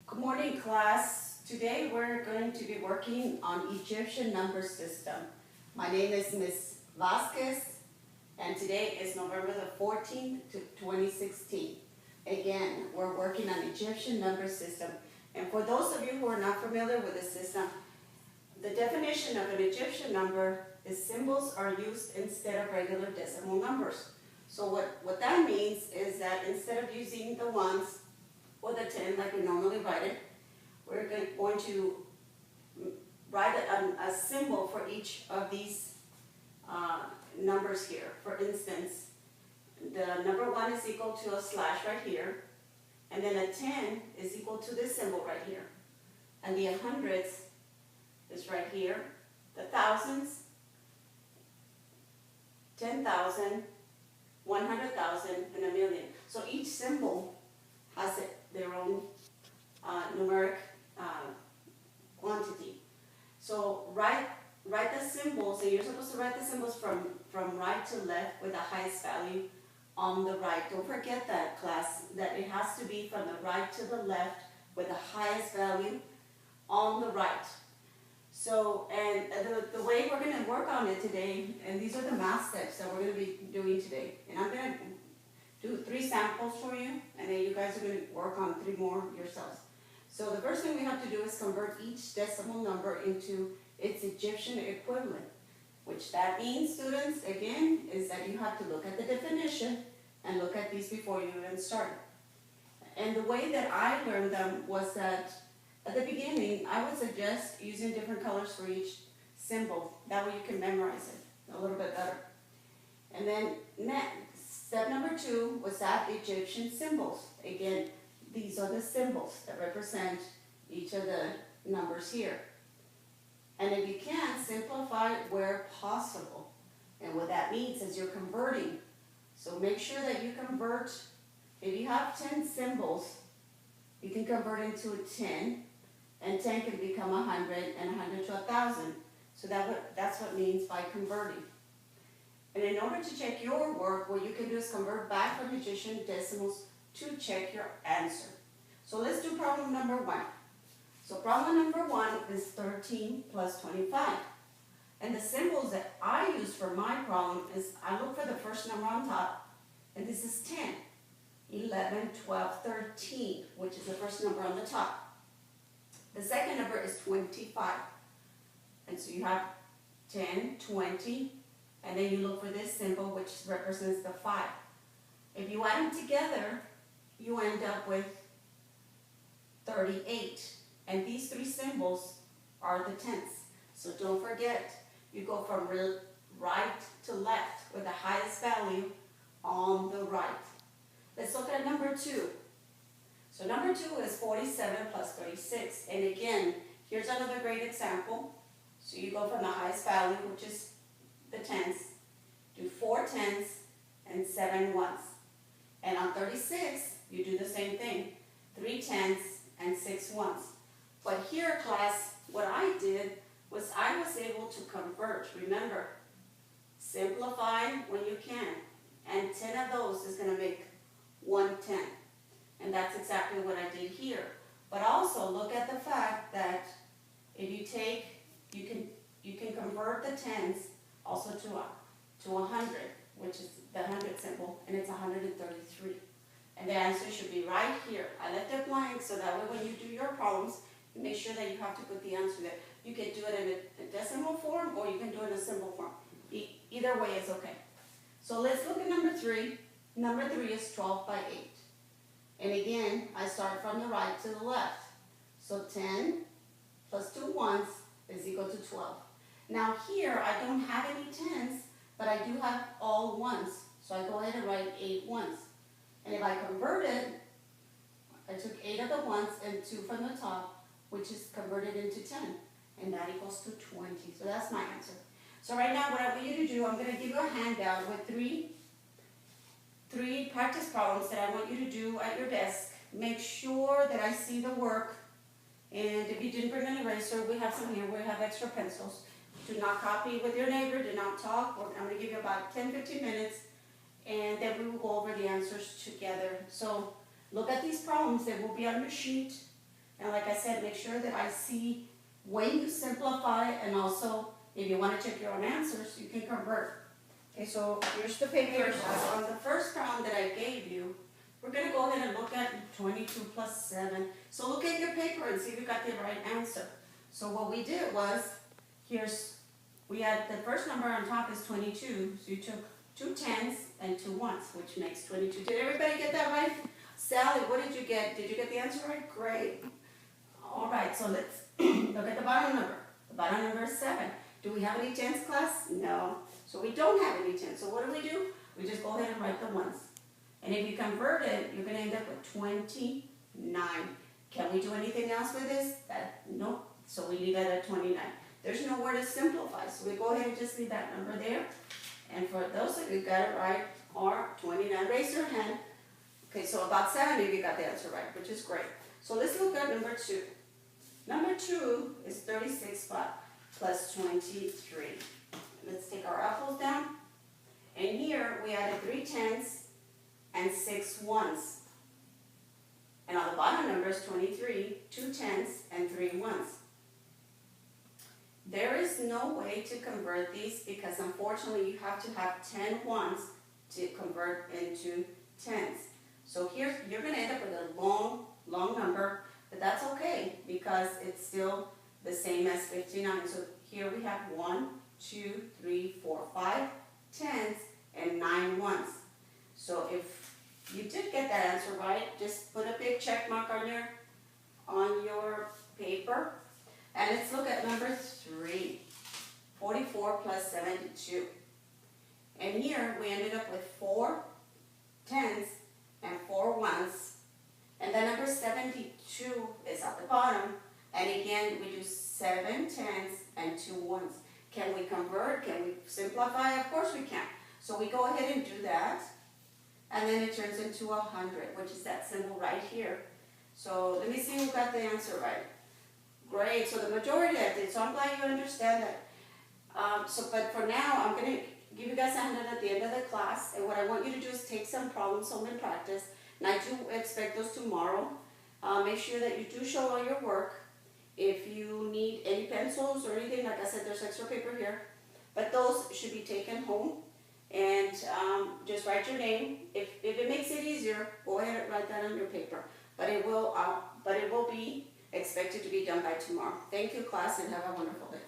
Good morning, class. Today we're going to be working on Egyptian number system. My name is Miss Vazquez, and today is November the 14th, 2016. Again, we're working on Egyptian number system. And for those of you who are not familiar with the system, the definition of an Egyptian number is symbols are used instead of regular decimal numbers. So what that means is that instead of using the ones or the 10 like we normally write it, we're going to write a symbol for each of these numbers here. For instance, the number 1 is equal to a slash right here, and then a 10 is equal to this symbol right here. And the hundreds is right here, the thousands, 10,000, 100,000, and a million. So each symbol has their own numeric quantity. So write the symbols, and you're supposed to write the symbols from right to left with the highest value on the right. Don't forget that, class, that it has to be from the right to the left with the highest value on the right. So, and the way we're going to work on it today, and these are the math steps that we're going to be doing today. And I'm going to do 3 samples for you, and then you guys are going to work on 3 more yourselves. So the first thing we have to do is convert each decimal number into its Egyptian equivalent, which that means, students, again, is that you have to look at the definition and look at these before you even start. And the way that I learned them was that at the beginning, I would suggest using different colors for each symbol. That way you can memorize it a little bit better. And then step number 2 was add Egyptian symbols. Again, these are the symbols that represent each of the numbers here. And if you can, simplify where possible. And what that means is you're converting. So make sure that you convert. If you have 10 symbols, you can convert into a 10, and 10 can become 100, and 100 to 1,000. So that's what it means by converting. And in order to check your work, what you can do is convert back from Egyptian decimals to check your answer. So let's do problem number 1. So problem number 1 is 13 plus 25. And the symbols that I use for my problem is I look for the first number on top, and this is 10. 11, 12, 13, which is the first number on the top. The second number is 25. And so you have 10, 20, and then you look for this symbol, which represents the 5. If you add them together, you end up with 38. And these 3 symbols are the tenths. So don't forget, you go from right to left with the highest value on the right. Let's look at number 2. So number 2 is 47 plus 36. And again, here's another great example. So you go from the highest value, which is the tenths, do 4 tenths and 7 ones. And on 36, you do the same thing, 3 tenths and 6 ones. But here, class, what I did was I was able to convert. Remember, simplify when you can. And 10 of those is going to make 1/10. And that's exactly what I did here. But also look at the fact that if you take, you can convert the tens also to 100, which is the 100 symbol, and it's 133. And the answer should be right here. I left it blank so that way when you do your problems, you make sure that you have to put the answer there. You can do it in a decimal form, or you can do it in a symbol form. Either way is okay. So let's look at number 3. Number 3 is 12 by 8. And again, I start from the right to the left. So 10 plus 2 ones is equal to 12. Now here, I don't have any 10s, but I do have all ones. So I go ahead and write 8 ones. And if I convert it, I took 8 of the ones and 2 from the top, which is converted into 10. And that equals to 20. So that's my answer. So right now, what I want you to do, I'm going to give you a handout with three practice problems that I want you to do at your desk. Make sure that I see the work. And if you didn't bring an eraser, we have some here. We have extra pencils. Do not copy with your neighbor. Do not talk. I'm going to give you about 10-15 minutes. And then we will go over the answers together. So look at these problems. They will be on your sheet. And like I said, make sure that I see when you simplify, and also if you want to check your own answers, you can convert. Okay, so here's the paper. On the first problem that I gave you, we're going to go ahead and look at 22 plus 7. So look at your paper and see if you got the right answer. So what we did was, we had the first number on top is 22, so you took 2 10s and 2 1s, which makes 22. Did everybody get that right? Sally, what did you get? Did you get the answer right? Great. All right, so let's look at the bottom number. The bottom number is 7. Do we have any 10s, class? No. So we don't have any 10s. So what do? We just go ahead and write the ones. And if you convert it, you're going to end up with 29. Can we do anything else with this? No. So we leave it at 29. There's nowhere to simplify. So we go ahead and just leave that number there. And for those of you who got it right, are 29. Raise your hand. Okay, so about 7 of you got the answer right, which is great. So let's look at number 2. Number 2 is 36 plus 23. Let's take our apples down. And here we added 3 10s and 6 1s. And on the bottom number is 23, 2 10s and 3 1s. There is no way to convert these because unfortunately you have to have 10 1s to convert into 10s. So here you're going to end up with a long number, but that's okay because it's still the same as 59. So here we have 1, 2, 3, 4, 5 10s and 9 1s. So if you did get that answer right, just put a big check mark on your paper. And let's look at number 3, 44 plus 72. And here we ended up with 4 10s and 4 1s. And then number 72 is at the bottom. And again, we do 7 10s and 2 1s. Can we convert? Can we simplify? Of course we can. So we go ahead and do that. And then it turns into 100, which is that symbol right here. So let me see who got the answer right. Great, so the majority of it, so I'm glad you understand that. But for now, I'm going to give you guys a handout at the end of the class, and what I want you to do is take some problems home and practice, and I do expect those tomorrow. Make sure that you do show all your work. If you need any pencils or anything, like I said, there's extra paper here, but those should be taken home, and just write your name. If it makes it easier, go ahead and write that on your paper, but it will be expected to be done by tomorrow. Thank you, class, and have a wonderful day.